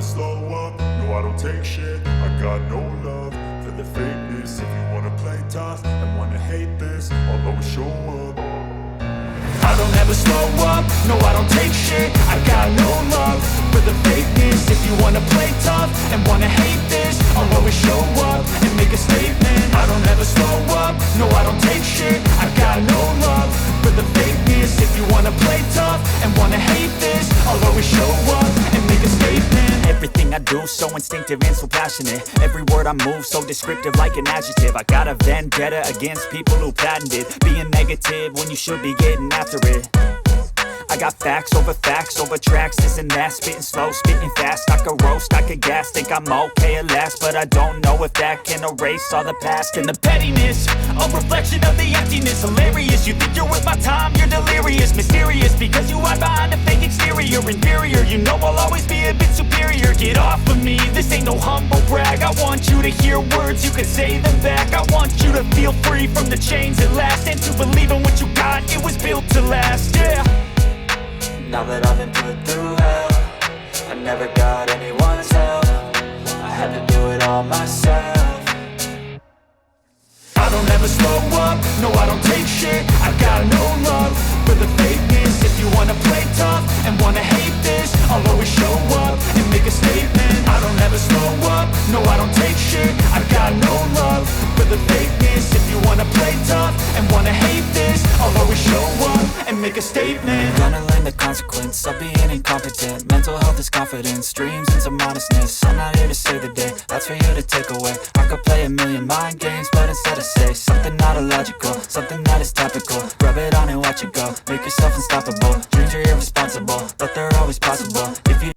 slow up, no I don't take shit. I got no love for the fakeness. If you wanna play tough and wanna hate this, I'll always show up. I don't ever slow up, no I don't take shit. I got no love for the fakeness. If you wanna play tough and wanna hate this, I'll always show up and make a statement. I don't ever slow up, no I don't take shit. I got no love for the fakeness. If you wanna play tough and wanna hate this, I'll always show up and make a statement. Everything I do so instinctive and so passionate. Every word I move so descriptive like an adjective. I got a vendetta against people who patented being negative when you should be getting after it. I got facts over tracks, this and that. Spitting slow, spitting fast. I could roast, I could gas. Think I'm okay at last, but I don't know if that can erase all the past. And the pettiness, a reflection of the emptiness. Hilarious, you think you're worth my time, you're delirious. Mysterious, because you hide behind a fake exterior. Inferior, you know I'll always be a bit superior. Get off of me, this ain't no humble brag. I want you to hear words, you can say them back. I want you to feel free from the chains at last, and to believe in what you got, it was built to last, yeah. Now that I've been put through hell, I never got anyone's help. I had to do it all myself. I don't ever slow up, no I don't take shit. I got no love for the fakeness. If you wanna play tough and wanna hate this, I'll always show up and make a statement. I don't ever slow up, no I don't take shit. I got no love for the fakeness. If you wanna play tough and wanna hate this, I'll always show up and make a statement. Gonna learn the consequence of being incompetent. Mental health is confidence, dreams and some modestness. I'm not here to save the day, that's for you to take away. I could play a million mind games, but instead I say something not illogical, something that is topical. Rub it on and watch it go, make yourself unstoppable. Dreams are irresponsible, but they're always possible if you